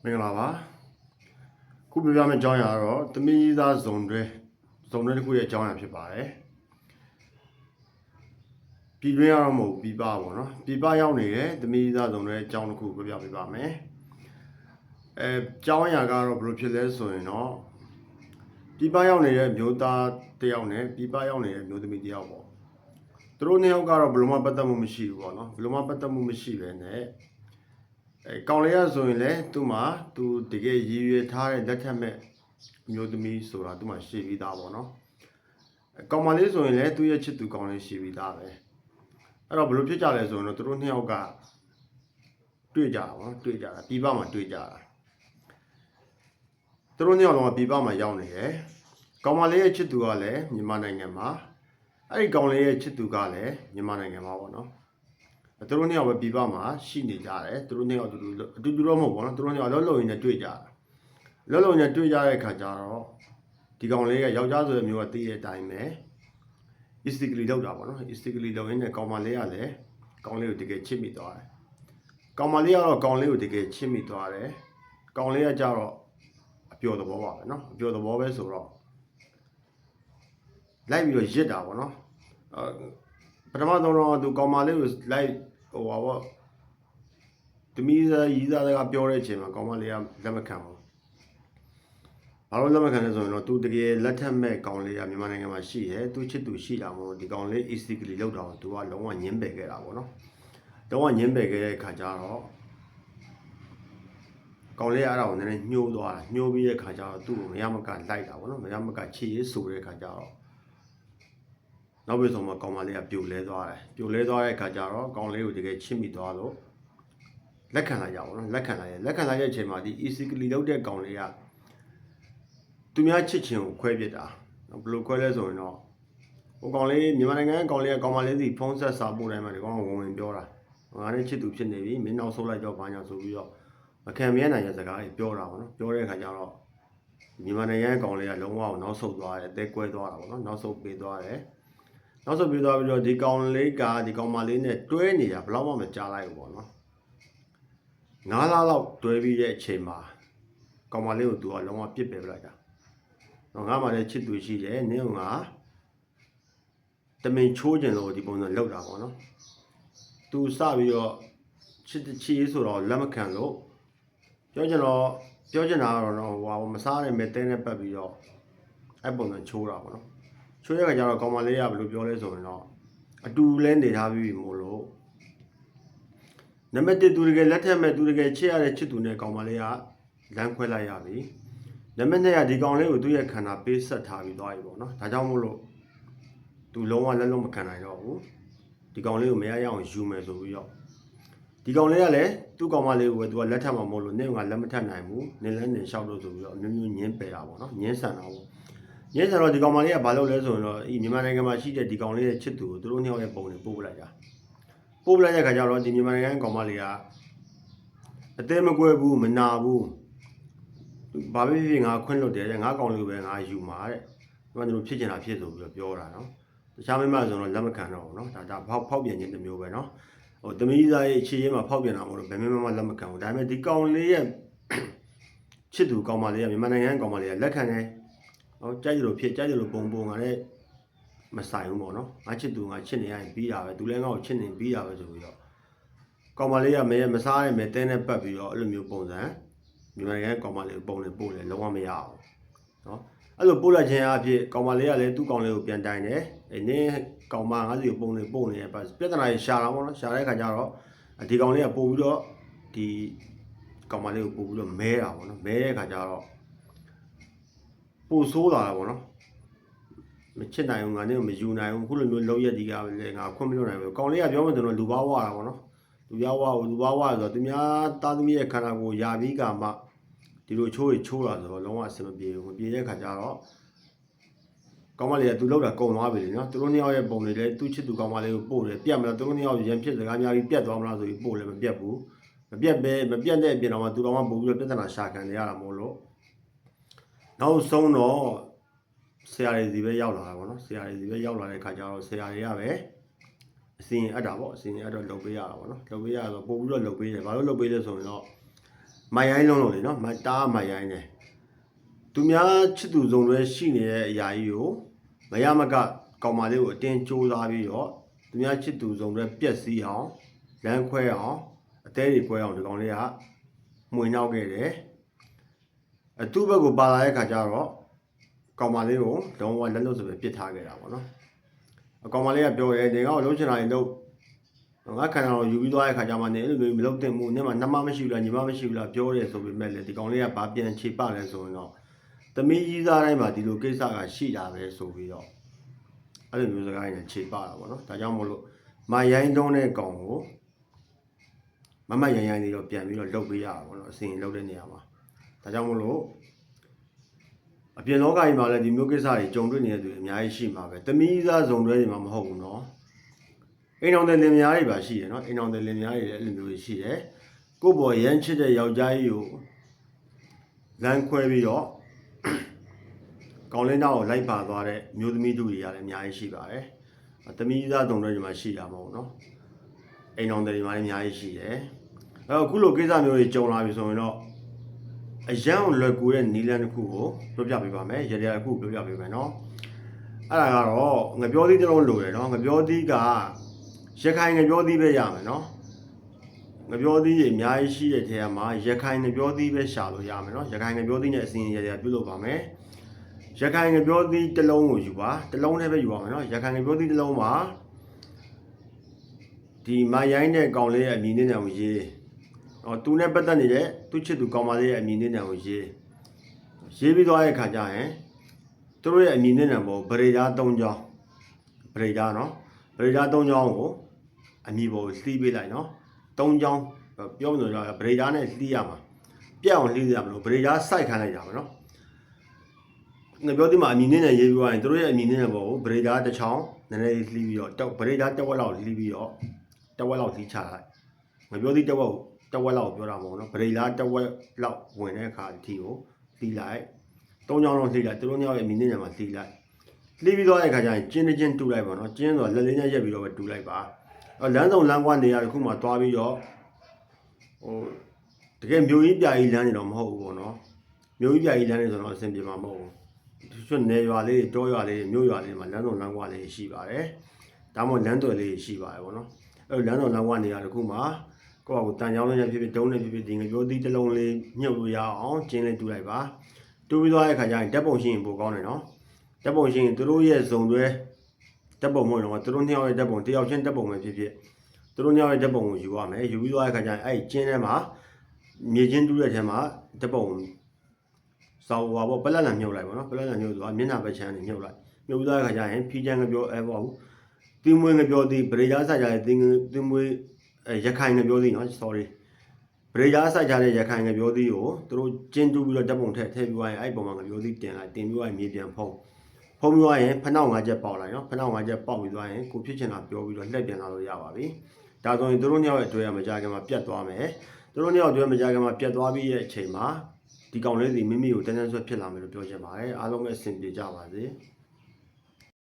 မင်္ဂလာပါခုပြပြမယ့်အကြောင်းအရာကတော့သမီးသားဇုံတွဲတစ်ခုရဲ့အကြောင်းအရာဖြစ်ပါတယ်ပြည်တွင်းရတော့မဟုတ်ပြည်ပပေါ့နော်ပြည်ပရောက်နေတဲ့သမီးသားဇုံတွဲအကြောင်းတစ်ခုပြပြပေးပါမယ်အကြောင်းအရာကတော့ဘယ်လိုဖြစ်လဲဆိုရင်တော့ပြည်ပရောက်နေတဲ့မျိုးသားတစ်ယောက်နဲ့ပြည်ပရောက်နေတဲ့မျိုးသမီးတစ်ယောက်ပေါ့သူတို့နှစ်ယောက်ကတော့ဘယ်လိုမှပတ်သက်မှုမရှိဘူးပေါ့နော်ဘယ်လိုမှပတ်သက်မှုမရှိပဲနဲ့ကောင်လေးရဆိုရင်လည်းသူ့မှာသူတကယ်ရည်ရွယ်ထားတဲ့လက်ထက်မဲ့မျိုးသမီးဆိုတာသူ့မှာရှိပြီးသားပေါ့နော်ကောင်မလေးဆိုရင်လည်းသူ့ရဲ့ချစ်သူကောင်လေးရှိပြီးသားပဲအဲ့တော့ဘယ်လိုဖြစ်ကြလဲဆိုရင်တော့သူတို့နှစ်ယောက်ကတွေ့ကြတာပေါ့နော်တွေ့ကြတာပြည်ပမှာတွေ့ကြတာသူတို့နှစ်ယောက်လုံးကပြည်ပမှာရောက်နေတယ်ကောင်မလေးရဲ့ချစ်သူကလည်းမြန်မာနိုင်ငံမှာအဲ့ဒီကောင်လေးရဲ့ချစ်သူကလည်းမြန်မာနိုင်ငံမှာပေါ့နော်သူတို့နှစ်ယောက်ပဲပြည်ပမှာရှိနေကြတယ်သူတို့နှစ်ယောက်အတူတူတော့မဟုတ်ဘူးနော်သူတို့နှစ်ယောက်လုံးလုံးရင်းနဲ့တွေ့ကြတာလုံးလုံးနဲ့တွေ့ကြတဲ့အခါကျတော့ဒီကောင်လေးကယောက်ျားဆိုတဲ့မျိုးကသိတဲ့အတိုင်းပဲ istically လောက်တာပေါ့နော် istically လောက်ရင်းနဲ့ကောင်မလေးကလည်းကောင်လေးကိုတကယ်ချစ်မိသွားတယ်ကောင်မလေးကတော့ကောင်လေးကိုတကယ်ချစ်မိသွားတယ်ကောင်လေးကကြတော့အပျော်သဘောပါပဲနော်အပျော်သဘောပဲဆိုတော့လိုက်ပြီးတော့ရစ်တာပေါ့နော်ပထမဆုံးတော့သူကောင်မလေးကိုလိုက်ဟိုပါပေါ့တမီးစားရီးစားကပြောတဲ့အချိန်မှာကောင်မလေးကလက်မခံဘူးဘာလို့လက်မခံလဲဆိုရင်တော့သူတကယ်လက်ထက်မဲ့ကောင်လေးကမြန်မာနိုင်ငံမှာရှိတယ်သူချစ်သူရှိတာမို့ဒီကောင်လေး easily လောက်တာကိုသူကလုံးဝညှင်းပယ်ခဲ့တာပေါ့နော်လုံးဝညှင်းပယ်ခဲ့တဲ့ခါကျတော့ကောင်လေးကအဲ့ဒါကိုနည်းနည်းညှိုးသွားတာညှိုးပြီးတဲ့ခါကျတော့သူ့ကိုမရမကလိုက်တာပေါ့နော်မရမကချစ်ရေးဆိုတဲ့ခါကျတော့နောက်ပြီးဆုံးမှာကောင်မလေးကပြိုလဲသွားတယ်ပြိုလဲသွားတဲ့အခါကျတော့ကောင်လေးကိုတကယ်ချစ်မိသွားလို့လက်ခံလိုက်ကြပါတော့လက်ခံလိုက်တဲ့အချိန်မှာဒီ easily လောက်တဲ့ကောင်လေးကသူများချစ်ချင်ကိုခွဲပစ်တာဘယ်လိုခွဲလဲဆိုရင်တော့ဟိုကောင်လေးမြန်မာနိုင်ငံကောင်လေးကကောင်မလေးစီဖုန်းဆက်စာပို့တိုင်းမှာဒီကောင်ကဝင်ပြောတာငါနဲ့ချစ်သူဖြစ်နေပြီမင်းနောက်ဆုတ်လိုက်တော့ဘာညာဆိုပြီးတော့မခံမရနိုင်တဲ့စကားတွေပြောတာပေါ့နော်ပြောတဲ့အခါကျတော့မြန်မာနိုင်ငံကောင်လေးကလုံးဝနောက်ဆုတ်သွားတယ်အသေးကွဲသွားတာပေါ့နော်နောက်ဆုတ်ပေးသွားတယ်နောက်ဆုံးပြီးတော့ဒီကောင်လေးကဒီကောင်မလေးနဲ့တွဲနေတာဘယ်တော့မှမကြားလိုက်ဘူးပေါ့နော်9လလောက်တွဲပြီးတဲ့အချိန်မှာကောင်မလေးကိုသူကလုံးဝပြစ်ပယ်ပလိုက်တာငါမှလည်းချစ်သူရှိတယ်နင်းကတမင်ချိုးကျင်လို့ဒီပုံစံလောက်တာပေါ့နော်သူစပြီးတော့ချစ်ရေးဆိုတော့လက်မခံလို့ပြောချင်တာကတော့ဟိုမစားတဲ့မဲတဲနဲ့ပတ်ပြီးတော့အဲ့ပုံစံချိုးတာပေါ့နော်ချိုးရကကြတော့ကောင်မလေးကဘယ်လိုပြောလဲဆိုရင်တော့အတူလဲနေထားပြီးမို့လို့နံပါတ်1သူတကယ်လက်ထက်မဲ့သူတကယ်ချစ်ရတဲ့ချစ်သူနဲ့ကောင်မလေးကလမ်းခွဲလိုက်ရပြီနံပါတ်2ကဒီကောင်လေးကိုသူ့ရဲ့ခန္ဓာပေးဆက်ထားပြီးသွားပြီပေါ့နော်ဒါကြောင့်မို့လို့သူလုံးဝလက်လုံးမခံနိုင်တော့ဘူးဒီကောင်လေးကိုမရရအောင်ယူမယ်ဆိုပြီးတော့ဒီကောင်လေးကလည်းသူ့ကောင်မလေးကိုပဲသူကလက်ထက်မှာမဟုတ်လို့နင့်ကလက်မထက်နိုင်ဘူးနင်းလဲနေလျှောက်လို့ဆိုပြီးတော့အမျိုးမျိုးညင်းပယ်တာပေါ့နော်ညင်းဆန်တာပေါ့ညင်းဆန်တော့ဒီကောင်မလေးကဘာလုပ်လဲဆိုရင်တော့မြန်မာနိုင်ငံမှာရှိတဲ့ဒီကောင်လေးရဲ့ချစ်သူကိုသူတို့နှစ်ယောက်ရဲ့ပုံတွေပို့လိုက်တာပို့လိုက်တဲ့ခါကျတော့ဒီမြန်မာနိုင်ငံကောင်မလေးကအသေးမကွဲဘူးမနာဘူးဘာပဲဖြစ်ငါခွင့်လွတ်တယ်ငါကောင်လေးပဲငါယူမှာတဲ့ဒီမှာတို့ဖြစ်ချင်တာဖြစ်ဆိုပြီးတော့ပြောတာနော်တခြားမိမဆိုတော့လက်မခံတော့ဘူးနော်ဒါဖောက်ပြန်ခြင်းတစ်မျိုးပဲနော်ဟိုသမီးသားရဲ့ခြေရင်းမှာဖောက်ပြန်တာမဟုတ်လို့ဘယ်မှမလက်မခံဘူးဒါပေမဲ့ဒီကောင်လေးရဲ့ချစ်သူကောင်မလေးကမြန်မာနိုင်ငံကောင်မလေးကလက်ခံတယ်ဟောကြိုက်ရလို့ဖြစ်ကြိုက်ရလို့ပုံငါနဲ့မဆိုင်ဘူးပေါ့နော်ငါချစ်သူငါချစ်နေရရင်ပြီးတာပဲသူလည်းငါ့ကိုချစ်နေပြီးတာပဲဆိုပြီးတော့ကောင်မလေးကမဲမစားရမဲတဲနဲ့ပတ်ပြီးတော့အဲ့လိုမျိုးပုံစံမြန်မာနိုင်ငံကောင်မလေးပုံနဲ့ပို့လဲလုံးဝမရအောင်နော်အဲ့လိုပို့လိုက်ခြင်းအဖြစ်ကောင်မလေးကလည်းသူ့ကောင်လေးကိုပြန်တိုင်တယ်နင်းကောင်မငါးစီကိုပုံနဲ့ပို့နေရပါပြဿနာကြီးရှာတာပေါ့နော်ရှာတဲ့ခါကျတော့ဒီကောင်လေးကပို့ပြီးတော့ဒီကောင်မလေးကိုပို့ပြီးတော့မဲတာပေါ့နော်မဲတဲ့ခါကျတော့ပို့ဆိုးလာတာပေါ့နော်မချစ်နိုင်ဘူးငါနဲ့မယူနိုင်ဘူးခုလိုမျိုးလောက်ရက်ဒီကလည်းငါခွင့်မလို့နိုင်ဘူးကောင်လေးကပြောမှဆိုတော့လူဘာဝတာပေါ့နော်လူဘာဝဆိုတော့သူများသားသမီးရဲ့ခန္ဓာကိုယ်ယာပြီးကမှဒီလိုချိုးလာဆိုတော့လုံးဝအဆင်မပြေဘူးမပြေတဲ့ခါကျတော့ကောင်မလေးကသူလောက်တာကုံသွားပြီလေနော်သူတို့နှစ်ယောက်ရဲ့ပုံတွေလည်းသူ့ချစ်သူကောင်မလေးကိုပို့တယ်ပြတ်မလားသူတို့နှစ်ယောက်ရန်ဖြစ်စကားများပြီးပြတ်သွားမလားဆိုပြီးပို့လည်းမပြတ်ဘူးမပြတ်တဲ့အပြင်တော့မှသူတော်မှပို့ပြီးတော့ပြဿနာရှာခံနေရတာမို့လို့နောက်ဆုံးတော့ဆရာတွေစီပဲရောက်လာတာပေါ့နော်ဆရာတွေစီပဲရောက်လာတဲ့ခါကျတော့ဆရာတွေကပဲအစီရင်အပ်တာပေါ့အစီရင်အပ်တော့လုပ်ပေးရတာပေါ့နော်လုပ်ပေးရတော့ပို့ပြီးတော့လုပ်ပေးတယ်ဘာလို့လုပ်ပေးလဲဆိုရင်တော့ မိုင်ရိုင်းလုံးလို့လေနော်တားမိုင်ရိုင်းတယ်သူများချစ်သူစုံတွဲရှိနေတဲ့အရာကြီးကိုမရမကကောင်မလေးကိုအတင်းကြိုးစားပြီးတော့သူများချစ်သူစုံတွဲပြက်စီးအောင်လမ်းခွဲအောင်အသေးတွေခွဲအောင်ဒီကောင်လေးကမှွေနှောက်ခဲ့တယ်သူ့ဘက်ကိုပါလာတဲ့ခါကျတော့ကောင်မလေးကိုလုံးဝလက်လွတ်ဆိုပြီးပစ်ထားခဲ့တာပေါ့နော်အကောင်မလေးကပြောတယ်ဒီကောင်လုံးချင်တာတွေလုံးငါခန္ဓာကိုယူပြီးသွားတဲ့ခါကျမှနေအဲ့လိုမျိုးမလုပ်သင့်ဘူးနင်မနှမမရှိဘူးလားညီမမရှိဘူးလားပြောတယ်ဆိုပေမဲ့လေဒီကောင်လေးကဘာပြန်ခြေပလဲဆိုရင်တော့သမီးကြီးသားတိုင်းမှာဒီလိုကိစ္စကရှိတာပဲဆိုပြီးတော့အဲ့လိုမျိုးစကားနဲ့ခြေပတာပေါ့နော်ဒါကြောင့်မို့လို့မရိုင်းတုံးတဲ့ကောင်ကိုမရိုင်းနေတော့ပြန်ပြီးတော့လှုပ်ပေးရတာပေါ့နော်အစဉ်လှုပ်တဲ့နေရာမှာဒါကြောင့်မို့လို့အပြင်လောကကြီးမှာလည်းဒီမျိုးကိစ္စတွေကြုံတွေ့နေတဲ့သူတွေအများကြီးရှိမှာပဲသမီးသားဇုံတွဲတွေမှာမဟုတ်ဘူးနော်အိမ်အောင်တဲ့လင်မယားတွေပါရှိတယ်နော်အိမ်အောင်တဲ့လင်မယားတွေလည်းအဲ့လိုမျိုးရှိတယ်ကိုယ့်ဘော်ရမ်းချစ်တဲ့ယောက်ျားကြီးကိုလမ်းခွဲပြီးတော့ကောင်လင်းသားကိုလိုက်ပါသွားတဲ့မျိုးသမီးတို့တွေကလည်းအများကြီးရှိပါတယ်သမီးသားဇုံတွဲတွေမှာရှိတာမဟုတ်နော်အိမ်အောင်တဲ့တွေမှာလည်းအများကြီးရှိတယ်အဲ့တော့အခုလိုကိစ္စမျိုးတွေကြုံလာပြီဆိုရင်တော့အရန်လွယ်ကူတဲ့နီလန်တစ်ခုကိုပြောပြပေးပါမယ်ရရတစ်ခုပြောပြပေးမယ်နော်အဲ့ဒါကတော့ငပြောသီးတစ်လုံးလိုတယ်နော်ငပြောသီးကရခိုင်ငပြောသီးပဲရမယ်နော်ငပြောသီးတွေအများကြီးရှိတဲ့ထဲမှာရခိုင်ငပြောသီးပဲရှာလို့ရမယ်နော်ရခိုင်ငပြောသီးနဲ့အစဉ်ရရပြုလုပ်ပါမယ်ရခိုင်ငပြောသီးတစ်လုံးကိုယူပါတစ်လုံးနဲ့ပဲယူပါမယ်နော်ရခိုင်ငပြောသီးတစ်လုံးမှာဒီမရိုင်းတဲ့ကောင်လေးရဲ့အမည်နဲ့ကိုရေးသူနဲ့ပတ်သက်နေတဲ့သူချစ်သူကောင်မလေးရဲ့အမည်နဲ့ကိုရေးပြီးသွားတဲ့ခါကျရင်သူတို့ရဲ့အမည်နဲ့ပေါ်ဗရေဓာ3ချောင်းဗရေဓာနော်ဗရေဓာ3ချောင်းကိုအမည်ပေါ်လှီးပေးလိုက်နော်3ချောင်းပြောလို့ရဗရေဓာနဲ့လှီးရမှာပြက်အောင်လှီးရမလို့ဗရေဓာစိုက်ခိုင်းလိုက်တာပဲနော်ငါပြောဒီမှာအမည်နဲ့ရေးပြီးသွားရင်သူတို့ရဲ့အမည်နဲ့ပေါ်ကိုဗရေဓာတစ်ချောင်းနည်းနည်းလှီးပြီးတော့ဗရေဓာတစ်ဝက်လောက်လှီးပြီးတော့တစ်ဝက်လောက်လှီးချလိုက်ငါပြောဒီတစ်ဝက်လောက်ပြောတာမဟုတ်နော်ဗရေဓာတစ်ဝက်လောက်ဝင်တဲ့အခါအထိကိုလှီးလိုက်3ချောင်းလုံးလှီးလိုက်သူတို့ညောင်းရဲ့အမည်နဲ့မှာလှီးလိုက်လှီးပြီးသွားတဲ့အခါကျရင်ကျင်းတစ်ချင်းတူလိုက်ပါနော်ကျင်းဆိုလက်လေးနဲ့ရက်ပြီးတော့ပဲတူလိုက်ပါလမ်းဆောင်လမ်းကွာနေရာတစ်ခုမှသွားပြီးတော့တကယ်မြို့ကြီးပြကြီးလမ်းနေတော့မဟုတ်ဘူးပေါ့နော်မြို့ကြီးပြကြီးလမ်းနေဆိုတော့အဆင်ပြေမှာမဟုတ်ဘူးကျွတ်နေရွာလေးတောရွာလေးမြို့ရွာလေးမှာလမ်းဆောင်လမ်းကွာလေးရှိပါတယ်ဒါမှမဟုတ်လမ်းသွယ်လေးရှိပါတယ်ပေါ့နော်အဲ့လမ်းဆောင်လမ်းကွာနေရာတစ်ခုမှာကိုယ့်အကူတန်ချောင်းလေးနဲ့ဖြစ်ဖြစ်ဒုံးနဲ့ဖြစ်ဖြစ်ဒီငပြောသီးတစ်လုံးလေးညှုပ်လို့ရအောင်ကျင်းလေးတူလိုက်ပါတူပြီးသွားတဲ့အခါကျရင်ဓာတ်ပုံရှင်းရင်ပိုကောင်းတယ်နော်ဓာတ်ပုံရှင်းရင်သူတို့ရဲ့ဇုံတွဲဓာတ်ပုံမဟုတ်တော့သူတို့နှစ်ယောက်ရဲ့ဓာတ်ပုံတယောက်ချင်းဓာတ်ပုံပဲဖြစ်ဖြစ်သူတို့နှစ်ယောက်ရဲ့ဓာတ်ပုံကိုယူရမယ်ယူပြီးသွားတဲ့အခါကျရင်အဲ့ကျင်းထဲမှာမြေချင်းတူးတဲ့ထဲမှာဓာတ်ပုံစောက်ဟွာပေါ့ပလက်လန်မြုပ်လိုက်ပါနော်ပလက်လန်မြုပ်သွားမျက်နှာပဲချမ်းနေမြုပ်လိုက်မြုပ်သွားတဲ့အခါကျရင်ဖီးချမ်းငပြောပေါ့တင်းမွေးငပြောသည်ဗရေဓာဆိုင်ကြတဲ့တင်းမွေးရခိုင်ငပြောသည်နော် sorry ဗရေဓာဆိုင်ကြတဲ့ရခိုင်ငပြောသည်ကိုသူတို့ကျင်းတူးပြီးတော့ဓာတ်ပုံထည့်ပြီးသွားရင်အဲ့ပုံမှာငပြောသည်တင်လိုက်တင်ပြီးသွားရင်မြေပြန်ဖုံးပြီးသွားရင်ဖနှောက်5ချက်ပေါက်လိုက်နော်ဖနှောက်5ချက်ပေါက်ပြီးသွားရင်ကိုဖြစ်ချင်တာပြောပြီးတော့လှည့်ပြန်လာလို့ရပါပြီဒါဆိုရင်သူတို့နှစ်ယောက်ရဲ့အတွဲမကြခင်မှာပြတ်သွားမယ်သူတို့နှစ်ယောက်အတွဲမကြခင်မှာပြတ်သွားပြီးရဲ့အချိန်မှာဒီကောင်လေးစီမိမိကိုတန်းတန်းဆွဲဖြစ်လာမယ်လို့ပြောချင်ပါတယ်အားလုံးပဲအဆင်ပြေကြပါစေ